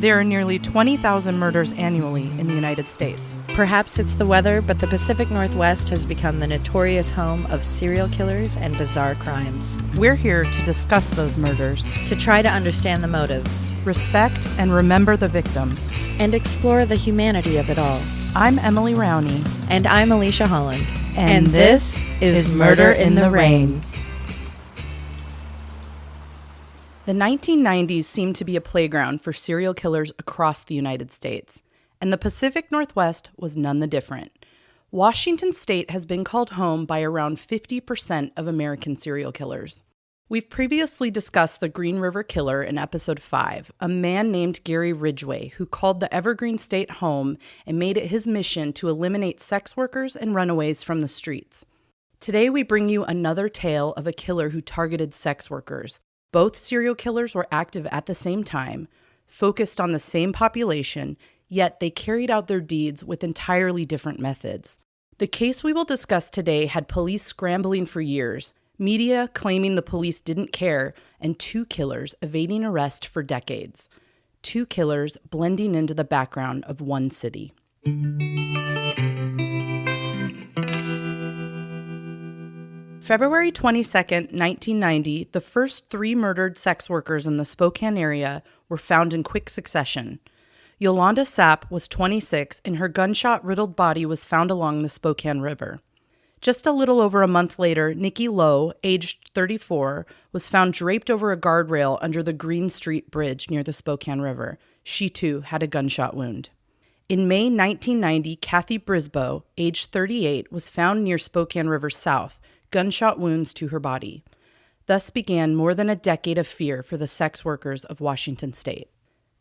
There are nearly 20,000 murders annually in the United States. Perhaps it's the weather, but the Pacific Northwest has become the notorious home of serial killers and bizarre crimes. We're here to discuss those murders, To try to understand the motives, respect and remember the victims. and explore the humanity of it all. I'm Emily Rowney. And I'm Alicia Holland. And this is Murder in the Rain. The 1990s seemed to be a playground for serial killers across the United States, and the Pacific Northwest was none the different. Washington State has been called home by around 50% of American serial killers. We've previously discussed the Green River Killer in episode 5, a man named Gary Ridgway who called the Evergreen State home and made it his mission to eliminate sex workers and runaways from the streets. Today we bring you another tale of a killer who targeted sex workers. Both serial killers were active at the same time, focused on the same population, yet they carried out their deeds with entirely different methods. The case we will discuss today had police scrambling for years, media claiming the police didn't care, and two killers evading arrest for decades. Two killers blending into the background of one city. February 22nd, 1990, the first 3 murdered sex workers in the Spokane area were found in quick succession. Yolanda Sapp was 26, and her gunshot-riddled body was found along the Spokane River. Just a little over a month later, Nikki Lowe, aged 34, was found draped over a guardrail under the Green Street Bridge near the Spokane River. She, too, had a gunshot wound. In May 1990, Kathy Brisboe, aged 38, was found near Spokane River South, gunshot wounds to her body. Thus began more than a decade of fear for the sex workers of Washington State.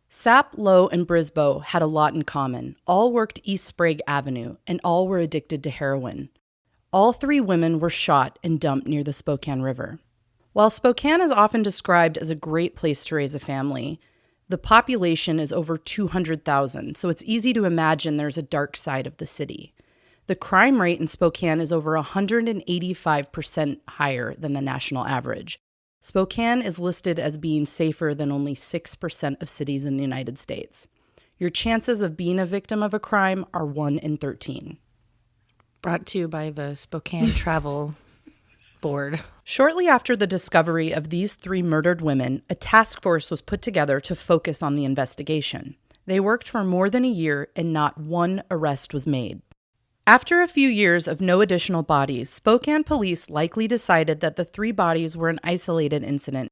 Sapp, Lowe, and Brisboe had a lot in common. All worked East Sprague Avenue, and all were addicted to heroin. All 3 women were shot and dumped near the Spokane River. While Spokane is often described as a great place to raise a family, the population is over 200,000, so it's easy to imagine there's a dark side of the city. The crime rate in Spokane is over 185% higher than the national average. Spokane is listed as being safer than only 6% of cities in the United States. Your chances of being a victim of a crime are 1 in 13. Brought to you by the Spokane Travel Board. Shortly after the discovery of these 3 murdered women, a task force was put together to focus on the investigation. They worked for more than a year and not one arrest was made. After a few years of no additional bodies, Spokane police likely decided that the 3 bodies were an isolated incident.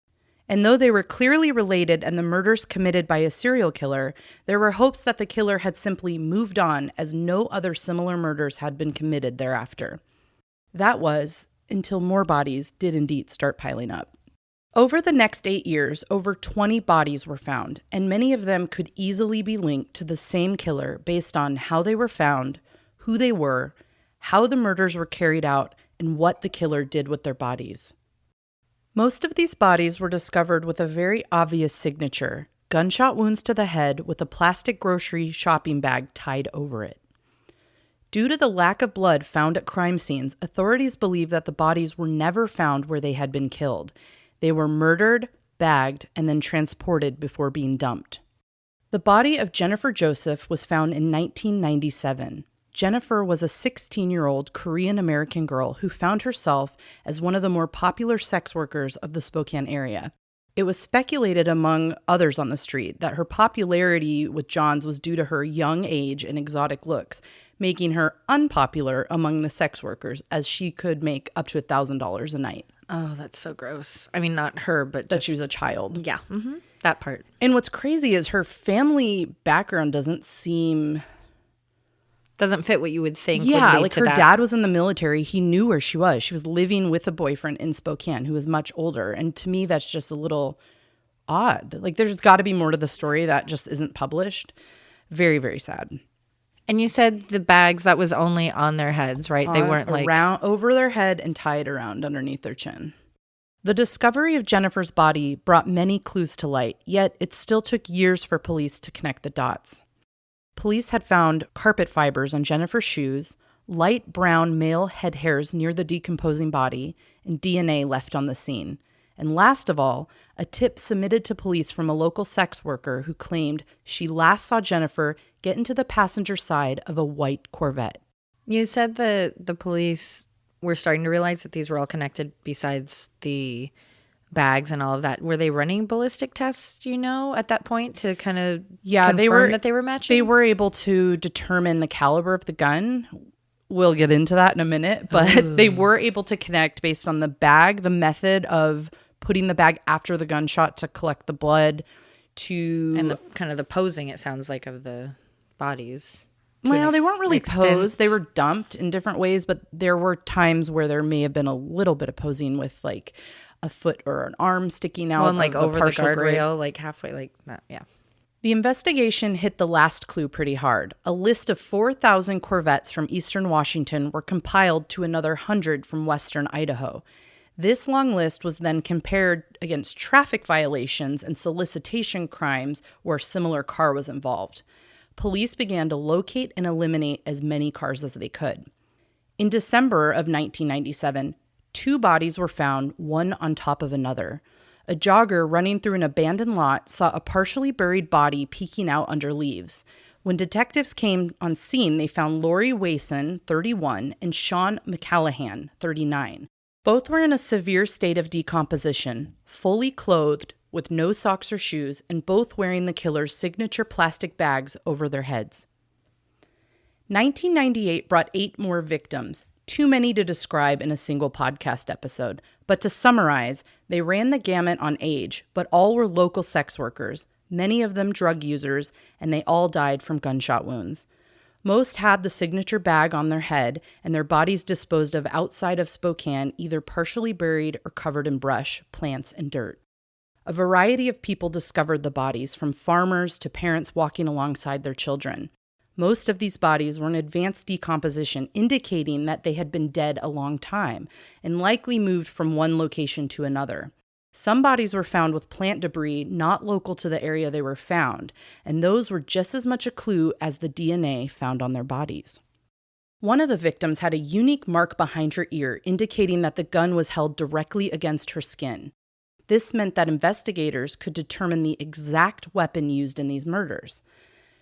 And though they were clearly related and the murders committed by a serial killer, there were hopes that the killer had simply moved on as no other similar murders had been committed thereafter. That was until more bodies did indeed start piling up. Over the next 8 years, over 20 bodies were found, and many of them could easily be linked to the same killer based on how they were found, who they were, how the murders were carried out, and what the killer did with their bodies. Most of these bodies were discovered with a very obvious signature: gunshot wounds to the head with a plastic grocery shopping bag tied over it. Due to the lack of blood found at crime scenes, authorities believe that the bodies were never found where they had been killed. They were murdered, bagged, and then transported before being dumped. The body of Jennifer Joseph was found in 1997. Jennifer was a 16-year-old Korean-American girl who found herself as one of the more popular sex workers of the Spokane area. It was speculated among others on the street that her popularity with Johns was due to her young age and exotic looks, making her unpopular among the sex workers as she could make up to $1,000 a night. Oh, that's so gross. I mean, not her, but That she was a child. Yeah, that part. And what's crazy is her family background doesn't fit what you would think. Yeah, would like her dad was in the military. He knew where she was. She was living with a boyfriend in Spokane who was much older. And to me, that's just a little odd. Like there's got to be more to the story that just isn't published. Very, very sad. And you said the bags, that was only on their heads, right? They weren't like around over their head and tied around underneath their chin. The discovery of Jennifer's body brought many clues to light, yet it still took years for police to connect the dots. Police had found carpet fibers on Jennifer's shoes, light brown male head hairs near the decomposing body, and DNA left on the scene. And last of all, a tip submitted to police from a local sex worker who claimed she last saw Jennifer get into the passenger side of a white Corvette. You said the police were starting to realize that these were all connected besides the bags and all of that. Were they running ballistic tests, at that point to kind of confirm that they were matching? They were able to determine the caliber of the gun. We'll get into that in a minute, but they were able to connect based on the bag, the method of putting the bag after the gunshot to collect the blood and the kind of the posing, it sounds like, of the bodies. Well, they weren't really posed. They were dumped in different ways, but there were times where there may have been a little bit of posing with like a foot or an arm sticking out. Well, and like over the guardrail, like halfway, like that. Yeah. The investigation hit the last clue pretty hard. A list of 4,000 Corvettes from eastern Washington were compiled to another 100 from western Idaho. This long list was then compared against traffic violations and solicitation crimes where a similar car was involved. Police began to locate and eliminate as many cars as they could. In December of 1997, 2 bodies were found, one on top of another. A jogger running through an abandoned lot saw a partially buried body peeking out under leaves. When detectives came on scene, they found Lori Wason, 31, and Sean McCallahan, 39. Both were in a severe state of decomposition, fully clothed, with no socks or shoes, and both wearing the killer's signature plastic bags over their heads. 1998 brought 8 more victims, too many to describe in a single podcast episode. But to summarize, they ran the gamut on age, but all were local sex workers, many of them drug users, and they all died from gunshot wounds. Most had the signature bag on their head, and their bodies disposed of outside of Spokane, either partially buried or covered in brush, plants, and dirt. A variety of people discovered the bodies, from farmers to parents walking alongside their children. Most of these bodies were in advanced decomposition, indicating that they had been dead a long time and likely moved from one location to another. Some bodies were found with plant debris not local to the area they were found, and those were just as much a clue as the DNA found on their bodies. One of the victims had a unique mark behind her ear, indicating that the gun was held directly against her skin. This meant that investigators could determine the exact weapon used in these murders.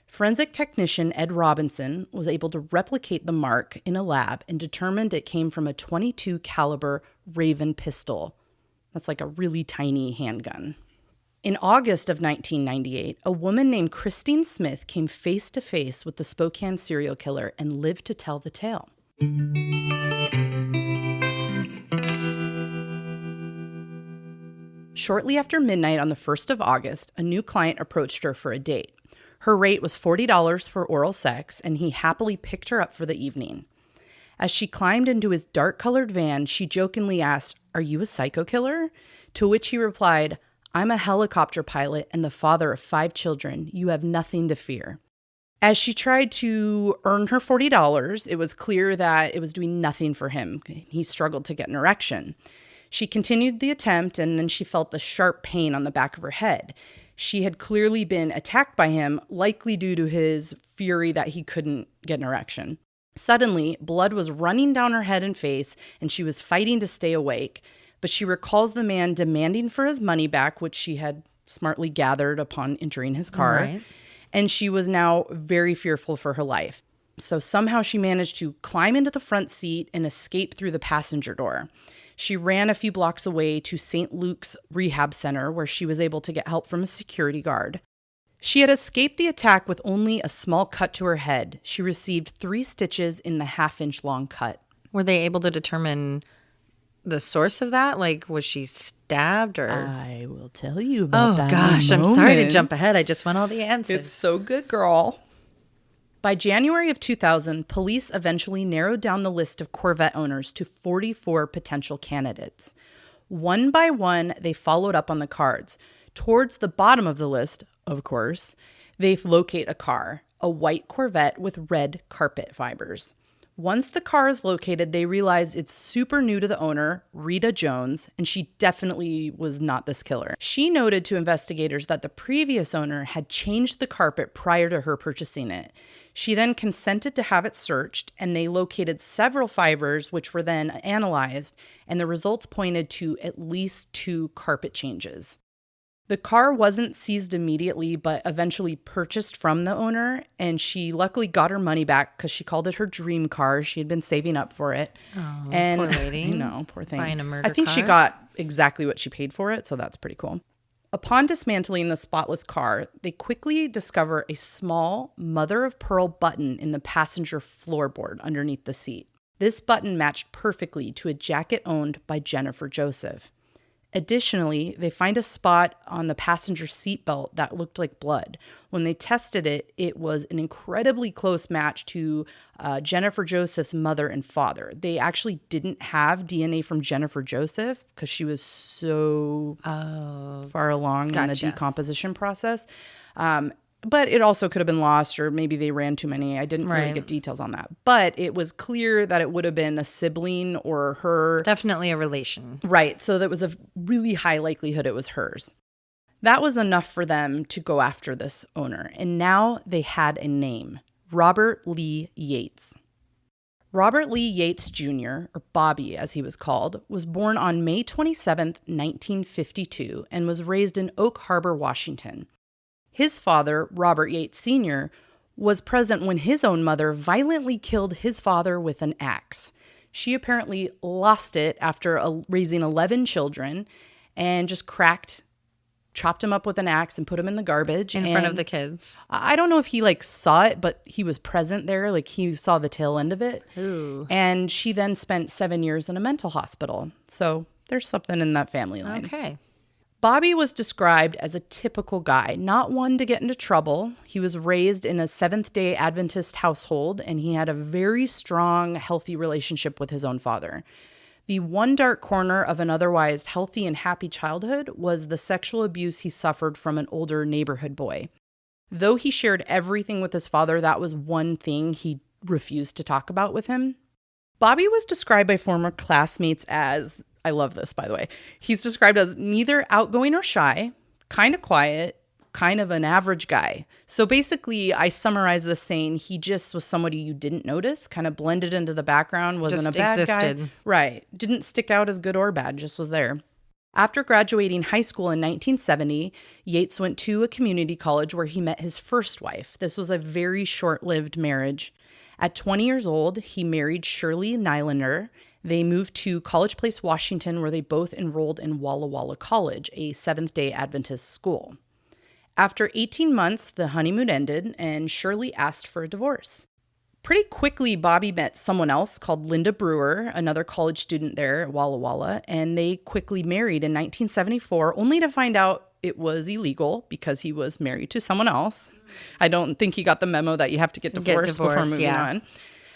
Forensic technician Ed Robinson was able to replicate the mark in a lab and determined it came from a .22 caliber Raven pistol. That's like a really tiny handgun. In August of 1998, a woman named Christine Smith came face to face with the Spokane serial killer and lived to tell the tale. Shortly after midnight on the 1st of August, a new client approached her for a date. Her rate was $40 for oral sex, and he happily picked her up for the evening. As she climbed into his dark-colored van, she jokingly asked, "Are you a psycho killer?" To which he replied, "I'm a helicopter pilot and the father of 5 children. You have nothing to fear." As she tried to earn her $40, it was clear that it was doing nothing for him. He struggled to get an erection. She continued the attempt, and then she felt the sharp pain on the back of her head. She had clearly been attacked by him, likely due to his fury that he couldn't get an erection. Suddenly, blood was running down her head and face, and she was fighting to stay awake. But she recalls the man demanding for his money back, which she had smartly gathered upon entering his car. Right. And she was now very fearful for her life. So somehow she managed to climb into the front seat and escape through the passenger door. She ran a few blocks away to St. Luke's Rehab Center, where she was able to get help from a security guard. She had escaped the attack with only a small cut to her head. She received 3 stitches in the half-inch long cut. Were they able to determine the source of that? Like, was she stabbed or? I will tell you about that. Oh gosh, I'm sorry to jump ahead. I just want all the answers. It's so good, girl. By January of 2000, police eventually narrowed down the list of Corvette owners to 44 potential candidates. One by one, they followed up on the cards. Towards the bottom of the list, of course, they locate a car, a white Corvette with red carpet fibers. Once the car is located, they realize it's super new to the owner, Rita Jones, and she definitely was not this killer. She noted to investigators that the previous owner had changed the carpet prior to her purchasing it. She then consented to have it searched, and they located several fibers, which were then analyzed, and the results pointed to at least 2 carpet changes. The car wasn't seized immediately, but eventually purchased from the owner, and she luckily got her money back because she called it her dream car. She had been saving up for it. Oh, and poor lady. I know, poor thing. Buying a murder I think car. she got exactly what she paid for it, so that's pretty cool. Upon dismantling the spotless car, they quickly discover a small mother-of-pearl button in the passenger floorboard underneath the seat. This button matched perfectly to a jacket owned by Jennifer Joseph. Additionally, they find a spot on the passenger seatbelt that looked like blood. When they tested it, it was an incredibly close match to Jennifer Joseph's mother and father. They actually didn't have DNA from Jennifer Joseph because she was so far along in the decomposition process. But it also could have been lost, or maybe they ran too many. I didn't really get details on that. But it was clear that it would have been a sibling or her. Definitely a relation. Right. So that was a really high likelihood it was hers. That was enough for them to go after this owner. And now they had a name, Robert Lee Yates. Robert Lee Yates Jr., or Bobby as he was called, was born on May 27th, 1952, and was raised in Oak Harbor, Washington. His father, Robert Yates Sr., was present when his own mother violently killed his father with an axe. She apparently lost it after raising 11 children and just chopped him up with an axe and put him in the garbage. In front of the kids. I don't know if he saw it, but he was present there. He saw the tail end of it. Ooh. And she then spent 7 years in a mental hospital. So there's something in that family line. Okay. Bobby was described as a typical guy, not one to get into trouble. He was raised in a Seventh-day Adventist household, and he had a very strong, healthy relationship with his own father. The one dark corner of an otherwise healthy and happy childhood was the sexual abuse he suffered from an older neighborhood boy. Though he shared everything with his father, that was one thing he refused to talk about with him. Bobby was described by former classmates as, I love this, by the way, he's described as neither outgoing or shy, kind of quiet, kind of an average guy. So basically, I summarize this saying he just was somebody you didn't notice, kind of blended into the background, wasn't just a bad existed. guy. Right. Didn't stick out as good or bad, just was there. After graduating high school in 1970, Yates went to a community college where he met his first wife. This was a very short-lived marriage. At 20 years old, he married Shirley Nylander. They moved to College Place, Washington, where they both enrolled in Walla Walla College, a Seventh-day Adventist school. After 18 months, the honeymoon ended, and Shirley asked for a divorce. Pretty quickly, Bobby met someone else called Linda Brewer, another college student there at Walla Walla, and they quickly married in 1974, only to find out it was illegal because he was married to someone else. I don't think he got the memo that you have to get divorced before moving on.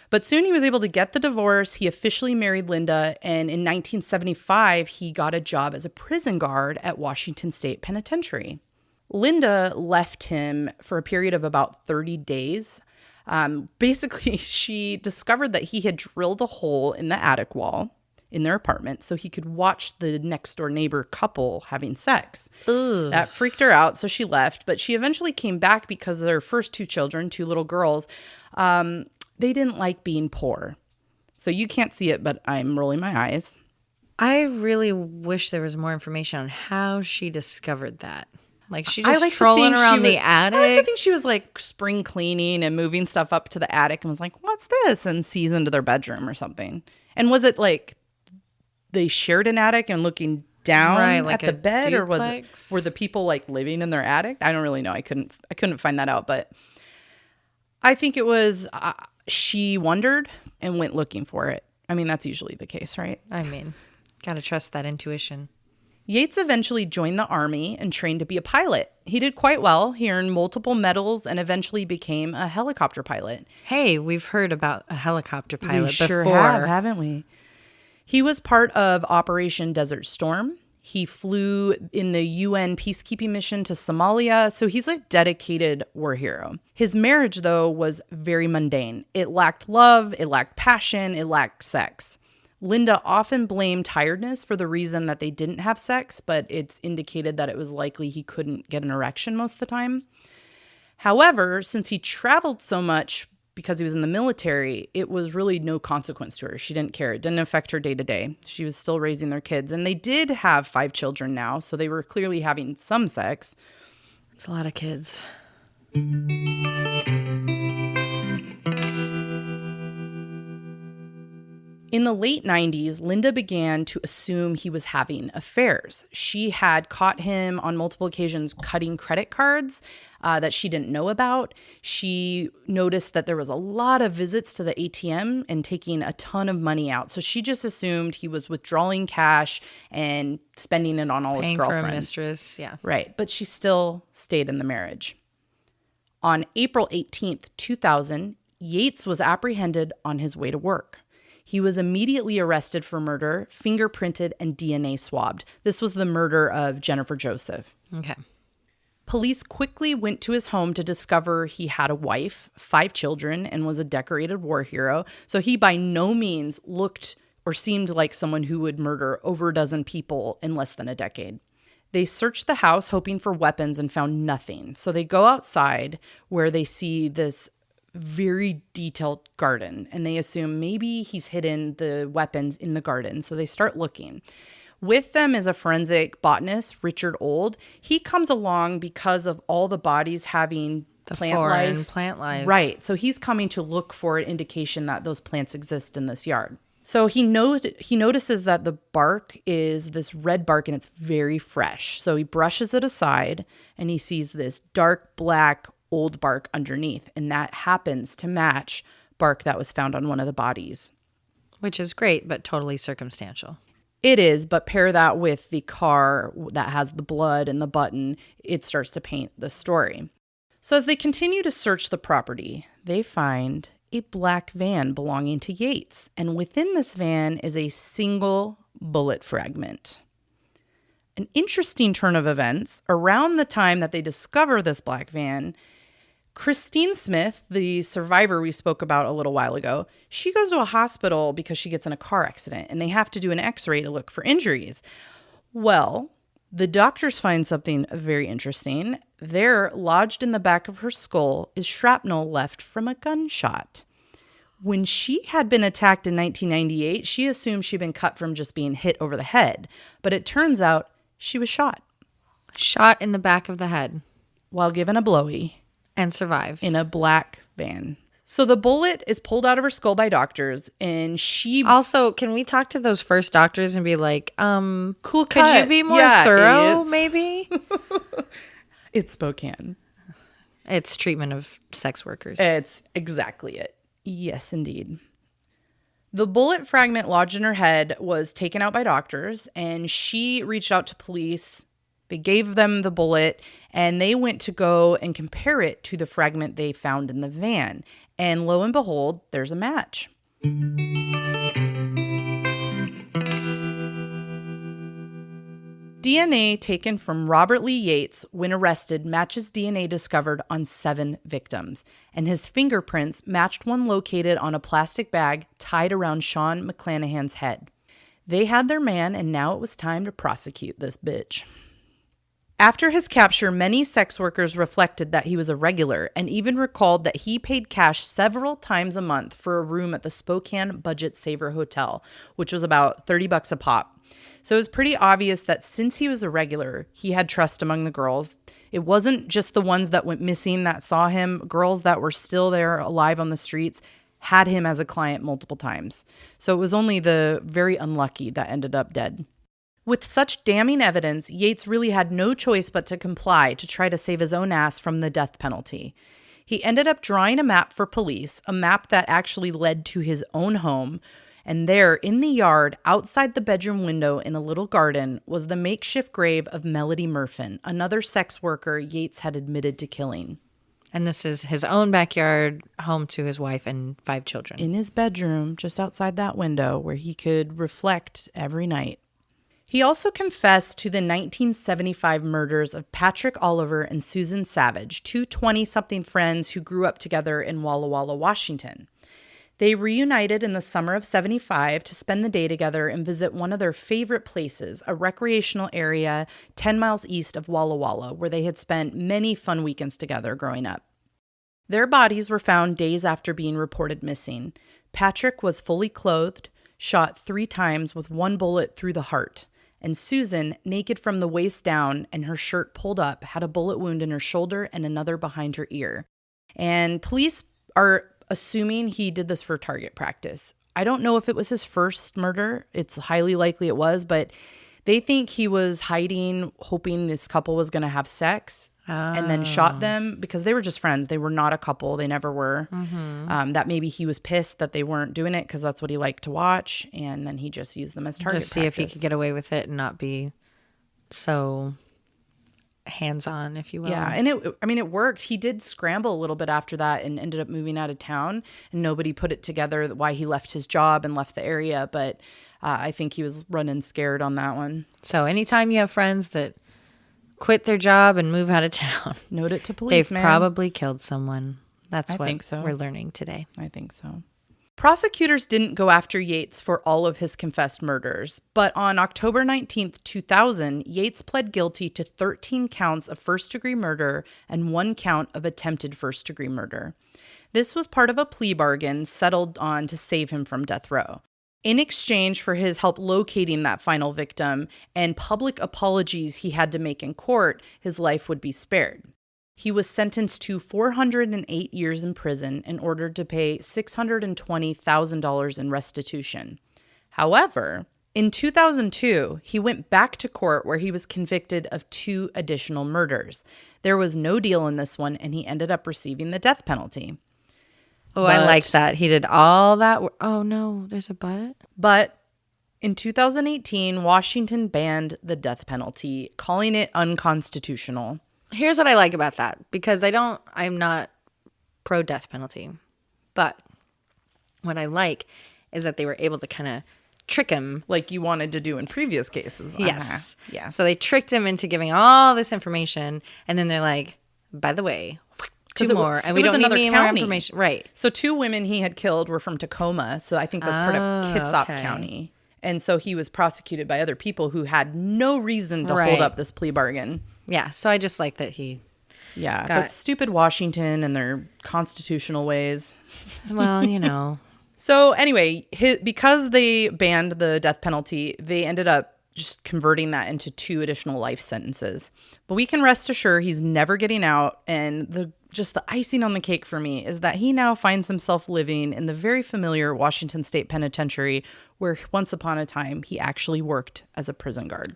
But soon he was able to get the divorce. He officially married Linda, and in 1975, he got a job as a prison guard at Washington State Penitentiary. Linda left him for a period of about 30 days. Basically, she discovered that he had drilled a hole in the attic wall in their apartment so he could watch the next door neighbor couple having sex. Ugh. That freaked her out, so she left. But she eventually came back because their first 2 children, 2 little girls, they didn't like being poor. So you can't see it, but I'm rolling my eyes. I really wish there was more information on how she discovered that. She just trolling around the attic. I like to think she was spring cleaning and moving stuff up to the attic and was like, what's this? And sees into their bedroom or something. And was it they shared an attic and looking down at the bed, duplex? Or were the people living in their attic? I don't really know. I couldn't find that out, but I think it was she wondered and went looking for it. I mean, that's usually the case, right? I mean, gotta trust that intuition. Yates eventually joined the Army and trained to be a pilot. He did quite well. He earned multiple medals and eventually became a helicopter pilot. Hey, we've heard about a helicopter pilot before. Sure have, haven't we? He was part of Operation Desert Storm. He flew in the UN peacekeeping mission to Somalia, so he's a dedicated war hero. His marriage, though, was very mundane. It lacked love, it lacked passion, it lacked sex. Linda often blamed tiredness for the reason that they didn't have sex, but it's indicated that it was likely he couldn't get an erection most of the time. However, since he traveled so much because he was in the military, it was really no consequence to her. She didn't care. It didn't affect her day to day. She was still raising their kids. And they did have 5 children now, so they were clearly having some sex. It's a lot of kids. In the late 90s, Linda began to assume he was having affairs. She had caught him on multiple occasions cutting credit cards that she didn't know about. She noticed that there was a lot of visits to the ATM and taking a ton of money out. So she just assumed he was withdrawing cash and spending it on all his girlfriends. Paying for a mistress, yeah. Right, but she still stayed in the marriage. On April 18th, 2000, Yates was apprehended on his way to work. He was immediately arrested for murder, fingerprinted, and DNA swabbed. This was the murder of Jennifer Joseph. Okay. Police quickly went to his home to discover he had a wife, 5 children, and was a decorated war hero. So he by no means looked or seemed like someone who would murder over a dozen people in less than a decade. They searched the house hoping for weapons and found nothing. So they go outside where they see this very detailed garden, and they assume maybe he's hidden the weapons in the garden. So they start looking. With them is a forensic botanist, Richard Old. He comes along because of all the bodies having The plant foreign life. plant life. Right. So he's coming to look for an indication that those plants exist in this yard. So he notices that the bark is this red bark and it's very fresh. So he brushes it aside and he sees this dark black old bark underneath, and that happens to match bark that was found on one of the bodies. Which is great, but totally circumstantial. It is, but pair that with the car that has the blood and the button, it starts to paint the story. So as they continue to search the property, they find a black van belonging to Yates, and within this van is a single bullet fragment. An interesting turn of events, around the time that they discover this black van, Christine Smith, the survivor we spoke about a little while ago, she goes to a hospital because she gets in a car accident and they have to do an x-ray to look for injuries. Well, the doctors find something very interesting. There, lodged in the back of her skull, is shrapnel left from a gunshot. When she had been attacked in 1998, she assumed she'd been cut from just being hit over the head. But it turns out she was shot. Shot in the back of the head. While given a blowy. And survived. In a black van. So the bullet is pulled out of her skull by doctors, and she... Also, can we talk to those first doctors and be like, cool cut. Could you be more thorough, maybe? It's Spokane. It's treatment of sex workers. It's exactly it. Yes, indeed. The bullet fragment lodged in her head was taken out by doctors, and she reached out to police. They gave them the bullet, and they went to go and compare it to the fragment they found in the van. And lo and behold, there's a match. DNA taken from Robert Lee Yates when arrested matches DNA discovered on 7 victims, and his fingerprints matched one located on a plastic bag tied around Sean McClanahan's head. They had their man, and now it was time to prosecute this bitch. After his capture, many sex workers reflected that he was a regular and even recalled that he paid cash several times a month for a room at the Spokane Budget Saver Hotel, which was about $30 a pop. So it was pretty obvious that since he was a regular, he had trust among the girls. It wasn't just the ones that went missing that saw him. Girls that were still there alive on the streets had him as a client multiple times. So it was only the very unlucky that ended up dead. With such damning evidence, Yates really had no choice but to comply to try to save his own ass from the death penalty. He ended up drawing a map for police, a map that actually led to his own home, and there, in the yard, outside the bedroom window in a little garden, was the makeshift grave of Melody Murfin, another sex worker Yates had admitted to killing. And this is his own backyard, home to his wife and 5 children. In his bedroom, just outside that window, where he could reflect every night. He also confessed to the 1975 murders of Patrick Oliver and Susan Savage, two 20-something friends who grew up together in Walla Walla, Washington. They reunited in the summer of 75 to spend the day together and visit one of their favorite places, a recreational area 10 miles east of Walla Walla, where they had spent many fun weekends together growing up. Their bodies were found days after being reported missing. Patrick was fully clothed, shot 3 times with 1 bullet through the heart. And Susan, naked from the waist down and her shirt pulled up, had a bullet wound in her shoulder and another behind her ear. And police are assuming he did this for target practice. I don't know if it was his first murder. It's highly likely it was, but they think he was hiding, hoping this couple was going to have sex. And then shot them because they were just friends. They were not a couple. They never were. That maybe he was pissed that they weren't doing it because that's what he liked to watch. And then he just used them as target Just see if he could get away with it and not be so hands-on, if you will. Yeah, and it worked. He did scramble a little bit after that and ended up moving out of town. And nobody put it together why he left his job and left the area. But I think he was running scared on that one. So anytime you have friends that quit their job and move out of town, note it to police, they've probably killed someone. That's what we're learning today. I think so. Prosecutors didn't go after Yates for all of his confessed murders, but on October 19th, 2000, Yates pled guilty to 13 counts of first-degree murder and 1 count of attempted first-degree murder. This was part of a plea bargain settled on to save him from death row. In exchange for his help locating that final victim and public apologies he had to make in court, his life would be spared. He was sentenced to 408 years in prison and ordered to pay $620,000 in restitution. However, in 2002, he went back to court where he was convicted of 2 additional murders. There was no deal in this one, and he ended up receiving the death penalty. Oh, I like that. He did all that. Oh, no, there's a but. But in 2018, Washington banned the death penalty, calling it unconstitutional. Here's what I like about that, because I'm not pro death penalty. But what I like is that they were able to kind of trick him. Like you wanted to do in previous cases. Yes. Yeah. So they tricked him into giving all this information. And then they're like, by the way, 2 more, and we don't need any more information. Right. So 2 women he had killed were from Tacoma, so I think that's part of Kitsap County. And so he was prosecuted by other people who had no reason to hold up this plea bargain. Yeah, so I just like that he... Yeah, but stupid Washington and their constitutional ways. Well, you know. So anyway, because they banned the death penalty, they ended up just converting that into 2 additional life sentences. But we can rest assured he's never getting out, and the icing on the cake for me is that he now finds himself living in the very familiar Washington State Penitentiary, where once upon a time he actually worked as a prison guard.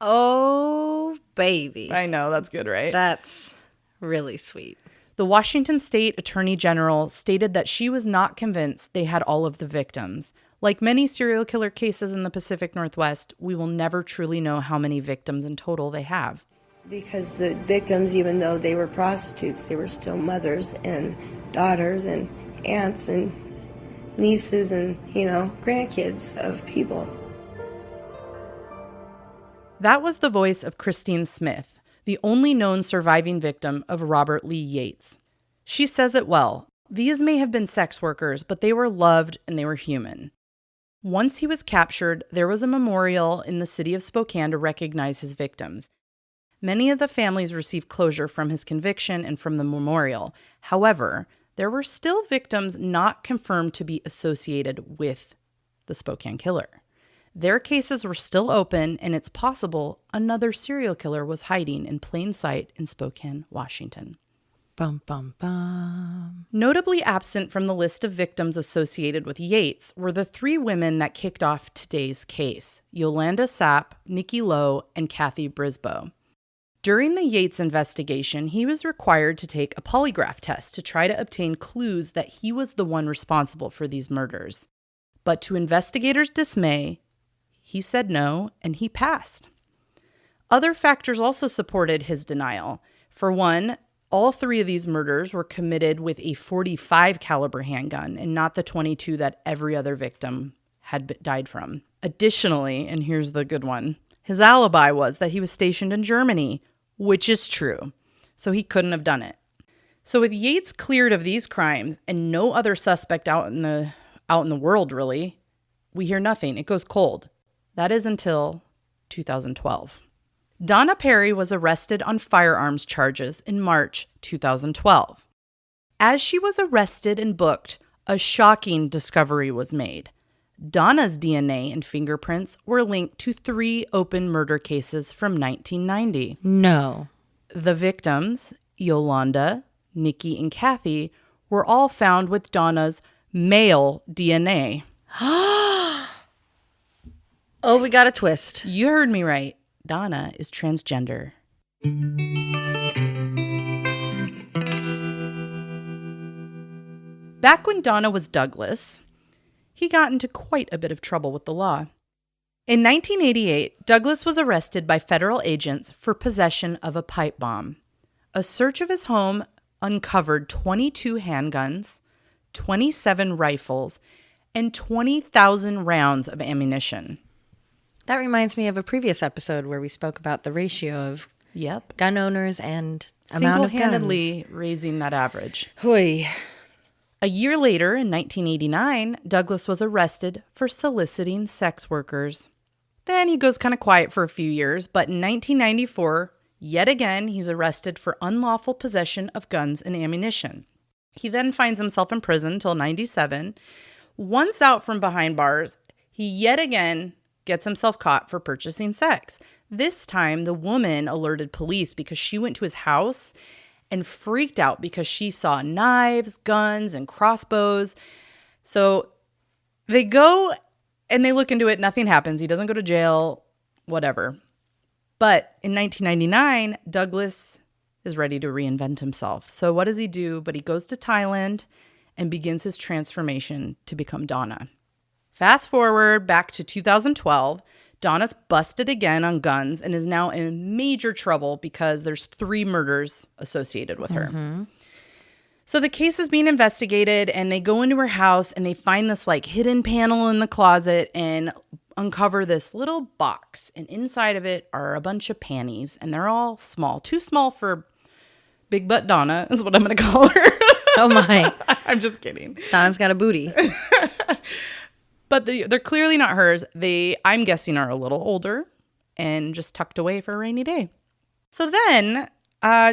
Oh, baby. I know, that's good, right? That's really sweet. The Washington State Attorney General stated that she was not convinced they had all of the victims. Like many serial killer cases in the Pacific Northwest, we will never truly know how many victims in total they have. Because the victims, even though they were prostitutes, they were still mothers and daughters and aunts and nieces and, grandkids of people. That was the voice of Christine Smith, the only known surviving victim of Robert Lee Yates. She says it well. These may have been sex workers, but they were loved and they were human. Once he was captured, there was a memorial in the city of Spokane to recognize his victims. Many of the families received closure from his conviction and from the memorial. However, there were still victims not confirmed to be associated with the Spokane killer. Their cases were still open, and it's possible another serial killer was hiding in plain sight in Spokane, Washington. Bum, bum, bum. Notably absent from the list of victims associated with Yates were the 3 women that kicked off today's case: Yolanda Sapp, Nikki Lowe, and Kathy Brisboe. During the Yates investigation, he was required to take a polygraph test to try to obtain clues that he was the one responsible for these murders. But to investigators' dismay, he said no, and he passed. Other factors also supported his denial. For one, all 3 of these murders were committed with a .45 caliber handgun and not the .22 that every other victim had died from. Additionally, and here's the good one, his alibi was that he was stationed in Germany, which is true. So he couldn't have done it. So with Yates cleared of these crimes and no other suspect out in the world, really, we hear nothing. It goes cold. That is until 2012. Donna Perry was arrested on firearms charges in March 2012. As she was arrested and booked, a shocking discovery was made. Donna's DNA and fingerprints were linked to 3 open murder cases from 1990. No. The victims, Yolanda, Nikki, and Kathy, were all found with Donna's male DNA. Oh, we got a twist. You heard me right. Donna is transgender. Back when Donna was Douglas, he got into quite a bit of trouble with the law. In 1988, Douglas was arrested by federal agents for possession of a pipe bomb. A search of his home uncovered 22 handguns, 27 rifles, and 20,000 rounds of ammunition. That reminds me of a previous episode where we spoke about the ratio of gun owners and amount of guns. Single-handedly raising that average. Hoi. A year later, in 1989, Douglas was arrested for soliciting sex workers. Then he goes kind of quiet for a few years, but in 1994, yet again, he's arrested for unlawful possession of guns and ammunition. He then finds himself in prison till 97. Once out from behind bars, he yet again gets himself caught for purchasing sex. This time, the woman alerted police because she went to his house and freaked out because she saw knives, guns, and crossbows. So they go and they look into it. Nothing happens. He doesn't go to jail, whatever. But in 1999, Douglas is ready to reinvent himself. So what does he do? But he goes to Thailand and begins his transformation to become Donna. Fast forward back to 2012, Donna's busted again on guns and is now in major trouble because there's 3 murders associated with her. Mm-hmm. So the case is being investigated and they go into her house and they find this like hidden panel in the closet and uncover this little box. And inside of it are a bunch of panties and they're all small, too small for Big Butt Donna is what I'm going to call her. Oh my. I'm just kidding. Donna's got a booty. But they're clearly not hers. They, I'm guessing, are a little older and just tucked away for a rainy day. So then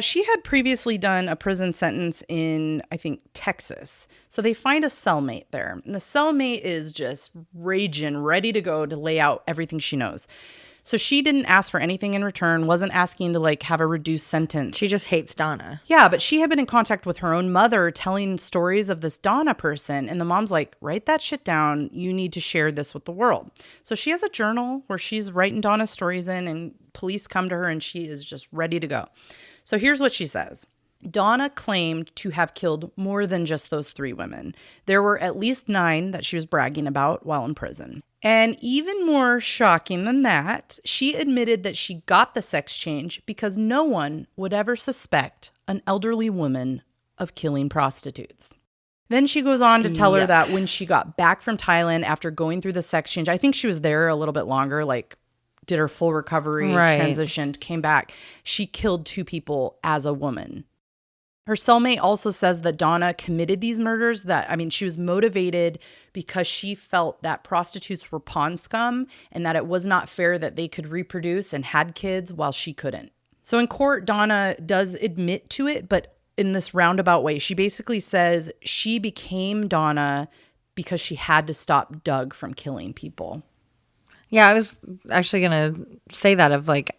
she had previously done a prison sentence in, I think, Texas. So they find a cellmate there. And the cellmate is just raging, ready to go to lay out everything she knows. So she didn't ask for anything in return, wasn't asking to like have a reduced sentence. She just hates Donna. Yeah, but she had been in contact with her own mother telling stories of this Donna person. And the mom's like, write that shit down. You need to share this with the world. So she has a journal where she's writing Donna's stories in and police come to her and she is just ready to go. So here's what she says. Donna claimed to have killed more than just those 3 women. There were at least 9 that she was bragging about while in prison. And even more shocking than that, she admitted that she got the sex change because no one would ever suspect an elderly woman of killing prostitutes. Then she goes on to tell her that when she got back from Thailand after going through the sex change, I think she was there a little bit longer, like did her full recovery, transitioned, came back. She killed 2 people as a woman. Her cellmate also says that Donna committed these murders, she was motivated because she felt that prostitutes were pawn scum and that it was not fair that they could reproduce and had kids while she couldn't. So in court, Donna does admit to it, but in this roundabout way. She basically says she became Donna because she had to stop Doug from killing people. Yeah, I was actually going to say that of like,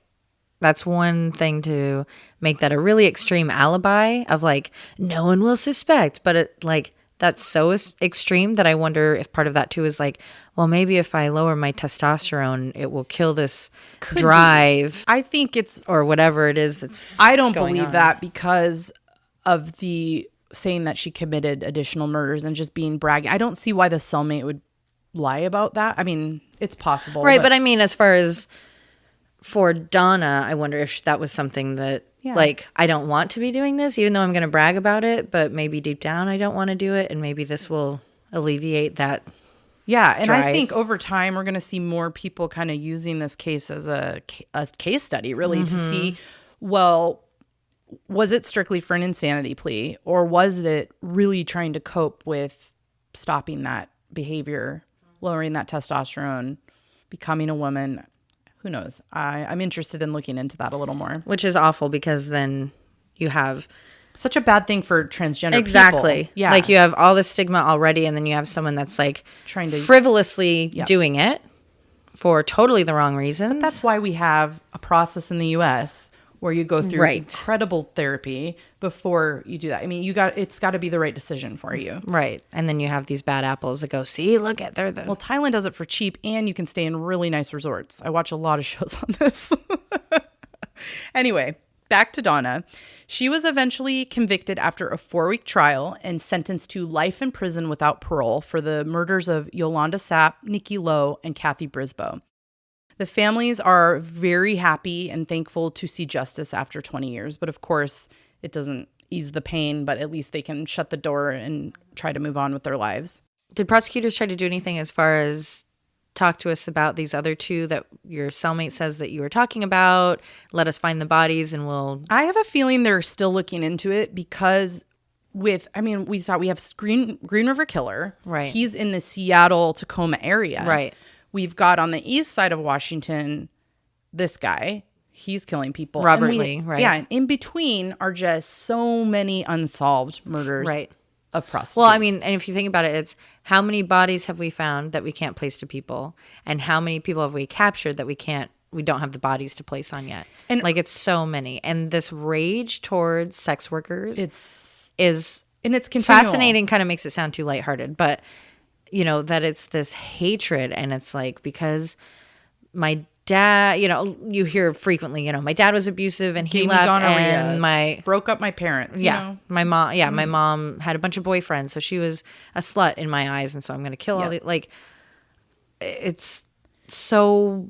that's one thing to make that a really extreme alibi of like, no one will suspect. But it, like, that's so extreme that I wonder if part of that too is like, well, maybe if I lower my testosterone, it will kill this drive. I think it's... Or whatever it is that's I don't believe that because of the saying that she committed additional murders and just being bragging. I don't see why the cellmate would lie about that. I mean, it's possible. Right, but I mean, as far as... For Donna, I wonder if that was something that, like, I don't want to be doing this, even though I'm going to brag about it, but maybe deep down I don't want to do it, and maybe this will alleviate that Yeah, and I drive. think over time we're going to see more people kind of using this case as a case study, really, to see, well, was it strictly for an insanity plea, or was it really trying to cope with stopping that behavior, lowering that testosterone, becoming a woman? Who knows? I'm interested in looking into that a little more. Which is awful, because then you have Such a bad thing for transgender exactly. people. Yeah. Like you have all this stigma already, and then you have someone that's like Trying to frivolously doing it for totally the wrong reasons. That's why we have a process in the U.S. where you go through Right. incredible therapy before you do that. I mean, it's got to be the right decision for you. Right. And then you have these bad apples that go, see, look at, they're the... Well, Thailand does it for cheap, and you can stay in really nice resorts. I watch a lot of shows on this. Anyway, back to Donna. She was eventually convicted after a 4-week trial and sentenced to life in prison without parole for the murders of Yolanda Sapp, Nikki Lowe, and Kathy Brisboe. The families are very happy and thankful to see justice after 20 years. But of course, it doesn't ease the pain, but at least they can shut the door and try to move on with their lives. Did prosecutors try to do anything as far as talk to us about these other two that your cellmate says that you were talking about? Let us find the bodies and we'll... I have a feeling they're still looking into it because we have Green River Killer. Right. He's in the Seattle, Tacoma area. Right. We've got on the east side of Washington, this guy. He's killing people. Robert Lee, right. Yeah, and in between are just so many unsolved murders of prostitutes. Well, I mean, and if you think about it, it's how many bodies have we found that we can't place to people, and how many people have we captured that we don't have the bodies to place on yet. And like, it's so many. And this rage towards sex workers it's continual. Fascinating, kind of makes it sound too lighthearted, but you know, that it's this hatred, and it's like, because my dad, you know, you hear frequently, you know, my dad was abusive and he left, and broke up my parents. You know? My mom, my mom had a bunch of boyfriends, so she was a slut in my eyes, and so I'm going to kill all the, like, it's so,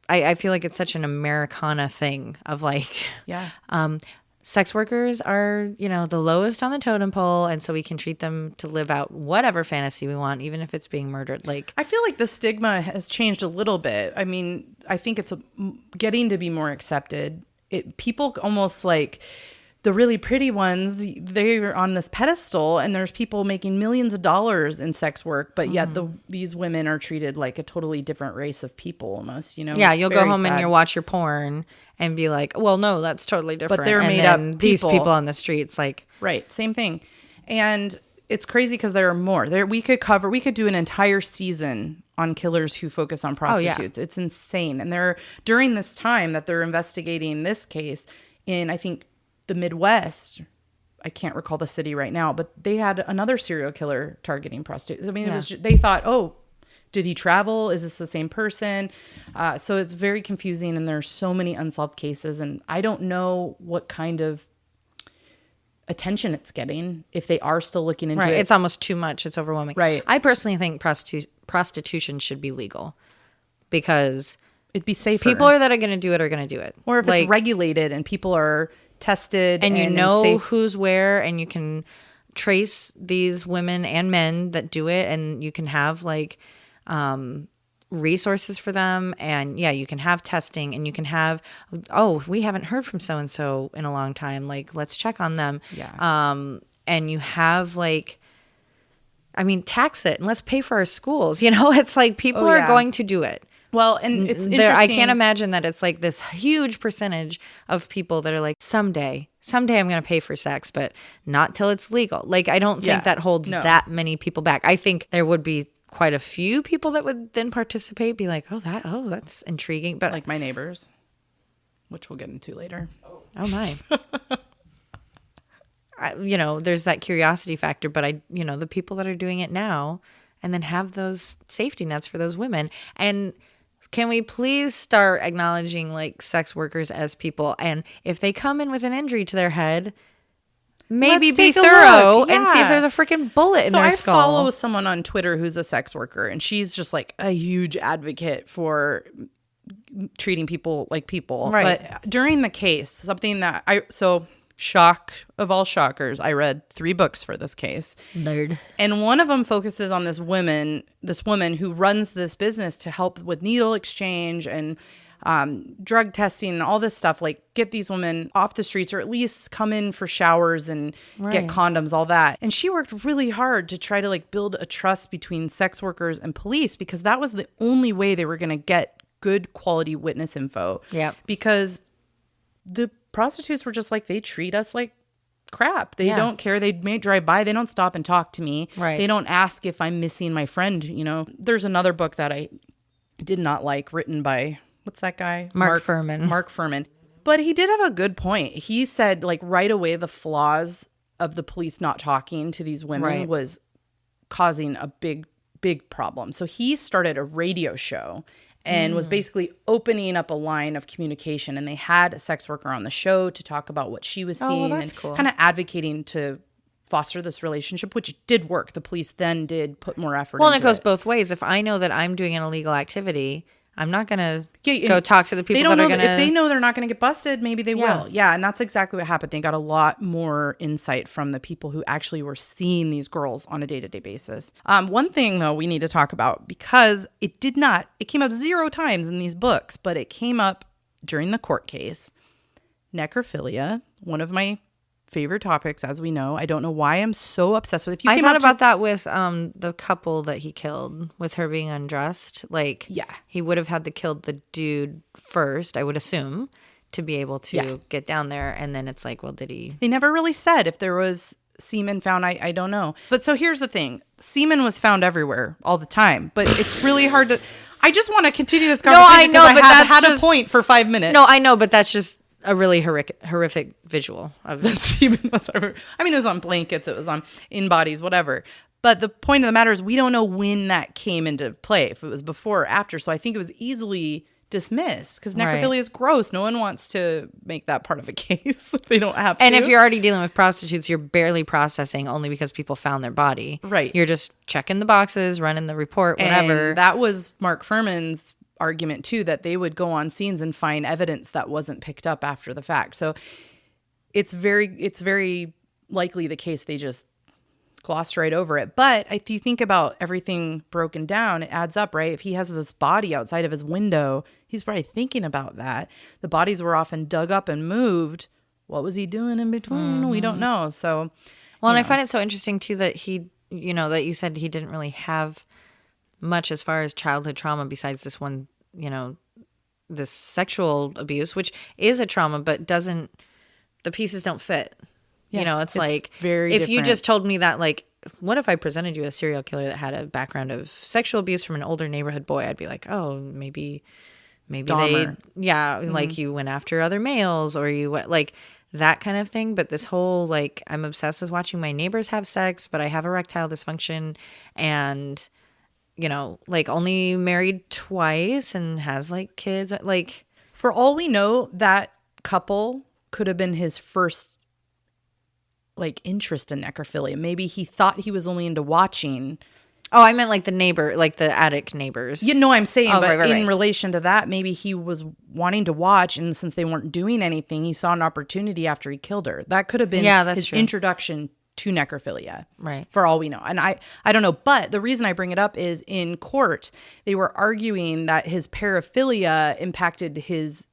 I feel like it's such an Americana thing of like, sex workers are, you know, the lowest on the totem pole, and so we can treat them to live out whatever fantasy we want, even if it's being murdered. Like, I feel like the stigma has changed a little bit. I mean, I think it's getting to be more accepted. People almost like the really pretty ones, they're on this pedestal, and there's people making millions of dollars in sex work, but yet these women are treated like a totally different race of people almost, you know? Yeah, you'll go home and you'll watch your porn and be like, well, no, that's totally different. But they're made up these people. people on the streets, like... Right, same thing. And it's crazy because there are more. We could do an entire season on killers who focus on prostitutes. Oh, yeah. It's insane. And during this time that they're investigating this case in, I think, the Midwest, I can't recall the city right now, but they had another serial killer targeting prostitutes. I mean, they thought, oh, did he travel? Is this the same person? So it's very confusing, and there's so many unsolved cases, and I don't know what kind of attention it's getting if they are still looking into it. It's almost too much. It's overwhelming. Right. I personally think prostitution should be legal, because it'd be safer. People that are going to do it are going to do it. Or if it's regulated and people are tested and you know who's where, and you can trace these women and men that do it, and you can have like resources for them, and you can have testing, and you can have, oh, we haven't heard from so and so in a long time, like, let's check on them. And you have like, I mean, tax it and let's pay for our schools, you know. It's like people are going to do it. Well, and it's interesting. I can't imagine that it's like this huge percentage of people that are like, someday I'm going to pay for sex, but not till it's legal. Like, I don't think that holds that many people back. I think there would be quite a few people that would then participate, be like, oh, that's intriguing. But like my neighbors, which we'll get into later. Oh my. You know, there's that curiosity factor, but the people that are doing it now, and then have those safety nets for those women. And can we please start acknowledging like sex workers as people? And if they come in with an injury to their head, maybe be thorough and see if there's a freaking bullet in their skull. I follow someone on Twitter who's a sex worker, and she's just like a huge advocate for treating people like people. Right. But during the case, something that shock of all shockers, I read 3 books for this case. Nerd. And one of them focuses on this woman who runs this business to help with needle exchange and drug testing and all this stuff, like get these women off the streets or at least come in for showers and get condoms, all that. And she worked really hard to try to like build a trust between sex workers and police, because that was the only way they were going to get good quality witness info. Yeah. Because the prostitutes were just like, they treat us like crap. They don't care. They may drive by. They don't stop and talk to me. Right. They don't ask if I'm missing my friend. You know, there's another book that I did not like, written by, what's that guy? Mark Furman. Mark Furman. But he did have a good point. He said, like, right away, the flaws of the police not talking to these women was causing a big, big problem. So he started a radio show and was basically opening up a line of communication. And they had a sex worker on the show to talk about what she was seeing and kind of advocating to foster this relationship, which did work. The police then did put more effort into it. Well, and it goes both ways. If I know that I'm doing an illegal activity, I'm not going to go talk to the people that are going to... If they know they're not going to get busted, maybe they will. Yeah, and that's exactly what happened. They got a lot more insight from the people who actually were seeing these girls on a day-to-day basis. One thing, though, we need to talk about, because it came up 0 times in these books, but it came up during the court case. Necrophilia, one of my favorite topics, as we know. I don't know why I'm so obsessed with it. I thought about that with the couple that he killed, with her being undressed. Like, he would have had to kill the dude first, I would assume, to be able to get down there. And then it's like, well, did he? They never really said if there was semen found. I don't know. But so here's the thing. Semen was found everywhere all the time. But it's really hard to... I just want to continue this conversation. No, I know, but I had a point for 5 minutes. No, I know, but that's just a really horrific visual of it. I mean, it was on blankets, it was on in bodies, whatever. But the point of the matter is, we don't know when that came into play, if it was before or after. So I think it was easily dismissed, because necrophilia is gross. No one wants to make that part of a case if they don't have to. And if you're already dealing with prostitutes, you're barely processing only because people found their body. Right. You're just checking the boxes, running the report, whatever. And that was Mark Furman's argument too, that they would go on scenes and find evidence that wasn't picked up after the fact. So it's very likely the case they just glossed right over it. But if you think about everything broken down, it adds up, right? If he has this body outside of his window, he's probably thinking about that. The bodies were often dug up and moved. What was he doing in between? We don't know. So, well, and I find it so interesting too that he, that you said he didn't really have much as far as childhood trauma besides this one, this sexual abuse, which is a trauma, but the pieces don't fit. Yeah, it's like, very if different. you just told me that, like, what if I presented you a serial killer that had a background of sexual abuse from an older neighborhood boy? I'd be like, oh, maybe Dahmer. Like you went after other males, or you went like that kind of thing. But this whole, like, I'm obsessed with watching my neighbors have sex, but I have erectile dysfunction, and like only married twice and has like kids. Like, for all we know, that couple could have been his first like interest in necrophilia. Maybe he thought he was only into watching. Oh, I meant like the neighbor, like the attic neighbors. I'm saying, but in relation to that, maybe he was wanting to watch, and since they weren't doing anything, he saw an opportunity after he killed her. That could have been his introduction to necrophilia, right? For all we know. And I don't know, but the reason I bring it up is in court they were arguing that his paraphilia impacted his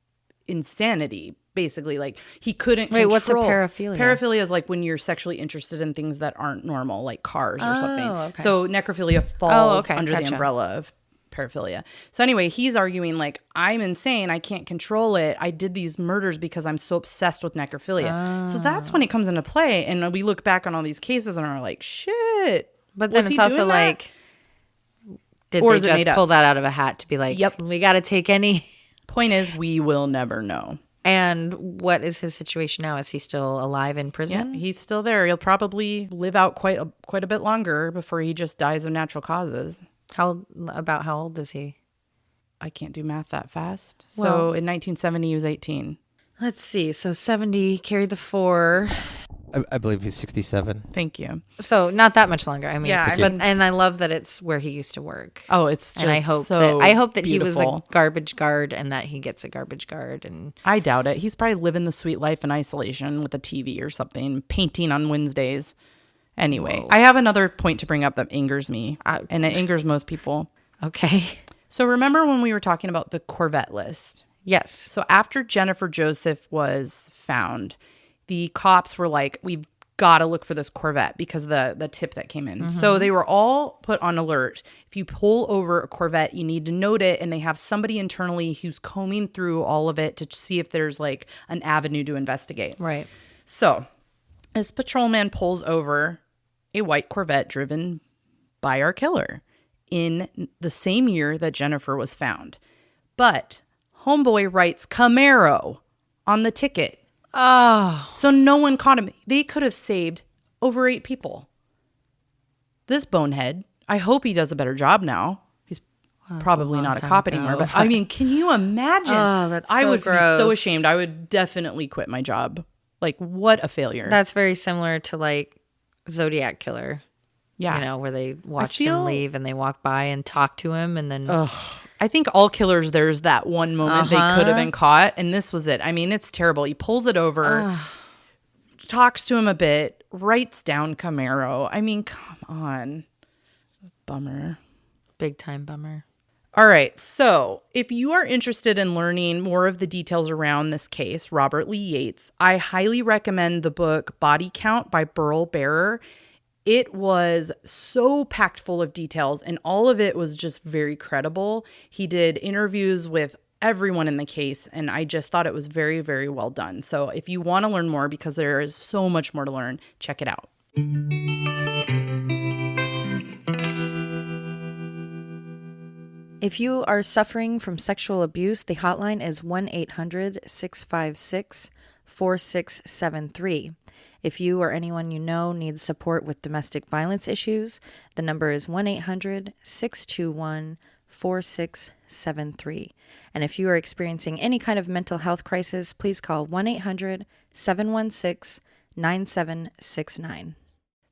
insanity, basically. Like, he couldn't control. What's a paraphilia? Paraphilia is like when you're sexually interested in things that aren't normal, like cars or something. Okay. So necrophilia falls under the umbrella of paraphilia. So anyway, he's arguing like, I'm insane, I can't control it, I did these murders because I'm so obsessed with necrophilia. So that's when it comes into play, and we look back on all these cases and are like, shit. But then it's also like, did they just pull that out of a hat to be like, yep, we got to take any? Point is, we will never know. And what is his situation now? Is he still alive in prison? Yeah, he's still there. He'll probably live out quite a bit longer before he just dies of natural causes. How old is he? I can't do math that fast. So in 1970, he was 18. Let's see. So 70, carry the 4. I believe he's 67. Thank you. So not that much longer. I mean, Yeah, and I love that it's where he used to work. Oh, it's just And I hope that he was a garbage guard and that he gets a garbage guard. And I doubt it. He's probably living the sweet life in isolation with a TV or something, painting on Wednesdays. Anyway, I have another point to bring up that angers me, and it angers most people. Okay. So remember when we were talking about the Corvette list? Yes. So after Jennifer Joseph was found, the cops were like, we've got to look for this Corvette because of the tip that came in. So they were all put on alert. If you pull over a Corvette, you need to note it, and they have somebody internally who's combing through all of it to see if there's like an avenue to investigate. Right. So this patrolman pulls over a white Corvette driven by our killer in the same year that Jennifer was found. But Homeboy writes Camaro on the ticket. Oh. So no one caught him. They could have saved over 8 people. This bonehead, I hope he does a better job now. He's probably not a cop anymore. But I mean, can you imagine? Oh, that's I so would gross. be so ashamed. I would definitely quit my job. Like, what a failure. That's very similar to like Zodiac Killer. Yeah. You know, where they watched him leave and they walk by and talk to him and then... I think all killers, there's that one moment they could have been caught. And this was it. I mean, it's terrible. He pulls it over, talks to him a bit, writes down Camaro. I mean, come on. Bummer. Big time bummer. All right. So if you are interested in learning more of the details around this case, Robert Lee Yates, I highly recommend the book Body Count by Burl Barer. It was so packed full of details, and all of it was just very credible. He did interviews with everyone in the case, and I just thought it was very, very well done. So if you want to learn more, because there is so much more to learn, check it out. If you are suffering from sexual abuse, the hotline is 1-800-656-4673. If you or anyone you know needs support with domestic violence issues, the number is 1-800-621-4673. And if you are experiencing any kind of mental health crisis, please call 1-800-716-9769.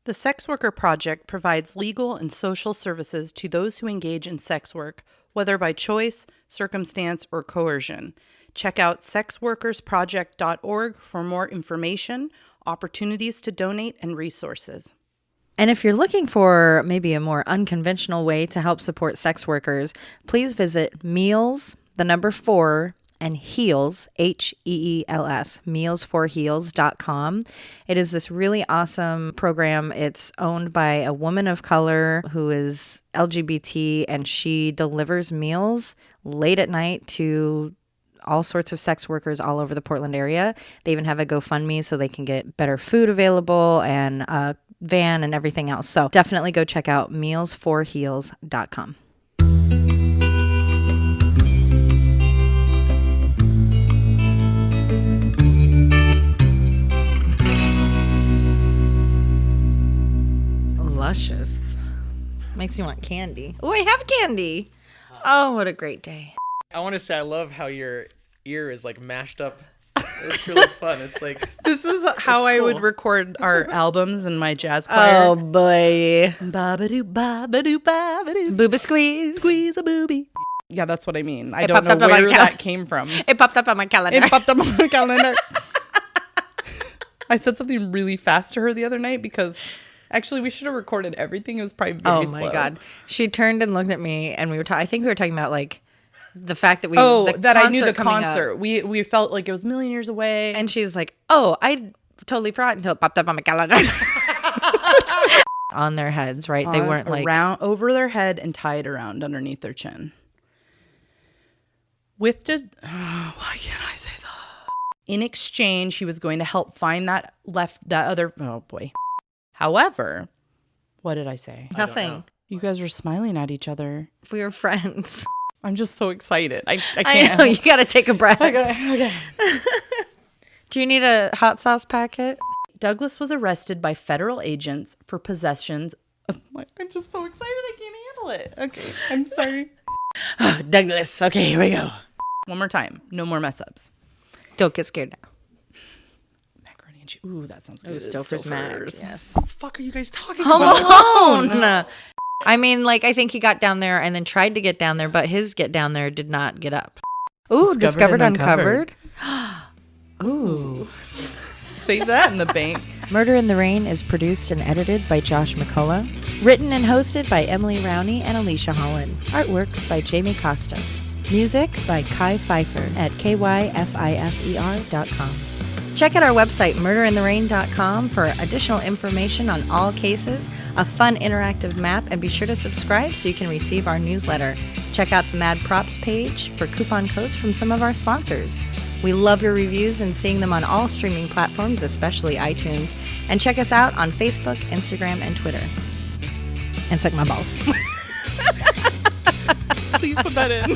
The Sex Worker Project provides legal and social services to those who engage in sex work, whether by choice, circumstance, or coercion. Check out sexworkersproject.org for more information, opportunities to donate, and resources. And if you're looking for maybe a more unconventional way to help support sex workers, please visit Meals, the number 4, and Heels, Heels, meals4heels.com. It is this really awesome program. It's owned by a woman of color who is LGBT, and she delivers meals late at night to all sorts of sex workers all over the Portland area. They even have a GoFundMe so they can get better food available and a van and everything else. So definitely go check out meals4heels.com. Luscious. Makes you want candy. Oh, I have candy. Oh, what a great day. I want to say I love how your ear is like mashed up. It's really fun. It's like This is how I would record our albums in my jazz Oh, choir. boy. Ba-ba-doo, ba-ba-doo, ba-ba-doo. Booba squeeze. Squeeze a booby. Yeah, that's what I mean. I It don't popped know up on my where that came from. It popped up on my calendar. It popped up on my calendar. I said something really fast to her the other night because actually we should have recorded everything. It was probably very slow. Oh, my God. She turned and looked at me, and we were I think we were talking about, like, the fact that that I knew the coming up. concert. We felt like it was a million years away. And she was like, oh, I totally forgot until it popped up on my calendar. On their heads, right? They weren't like... around over their head and tied around underneath their chin. With just... why can't I say that? In exchange, he was going to help find that other... Oh, boy. However, what did I say? Nothing. You guys were smiling at each other. If we were friends. I'm just so excited. I I can't. know, you got to take a breath. Okay. Do you need a hot sauce packet? Douglas was arrested by federal agents for possessions of... I'm just so excited. I can't handle it. Okay, I'm sorry. Douglas. Okay, here we go. One more time. No more mess ups. Don't get scared now. Macaroni Ooh, that sounds good. Stouffer's Mac. Yes. What the fuck are you guys talking Home about? Alone. I mean, like, I think he got down there and then tried to get down there, but his get down there did not get up. Ooh, Discovered and Uncovered. Ooh. Save that in the bank. Murder in the Rain is produced and edited by Josh McCullough. Written and hosted by Emily Rowney and Alicia Holland. Artwork by Jamie Costa. Music by Kai Pfeiffer at kyfifer.com. Check out our website, murderintherain.com, for additional information on all cases, a fun interactive map, and be sure to subscribe so you can receive our newsletter. Check out the Mad Props page for coupon codes from some of our sponsors. We love your reviews and seeing them on all streaming platforms, especially iTunes. And check us out on Facebook, Instagram, and Twitter. And suck my balls. Please put that in.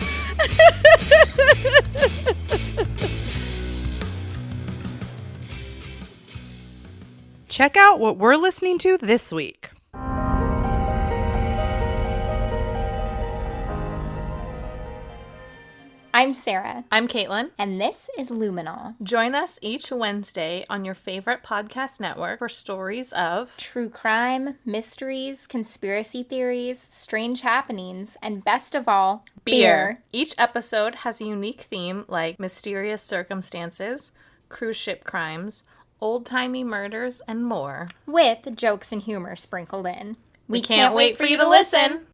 Check out what we're listening to this week. I'm Sarah. I'm Caitlin. And this is Luminol. Join us each Wednesday on your favorite podcast network for stories of true crime, mysteries, conspiracy theories, strange happenings, and best of all, beer. Each episode has a unique theme like mysterious circumstances, cruise ship crimes, old-timey murders, and more. With jokes and humor sprinkled in. We can't wait for you to listen!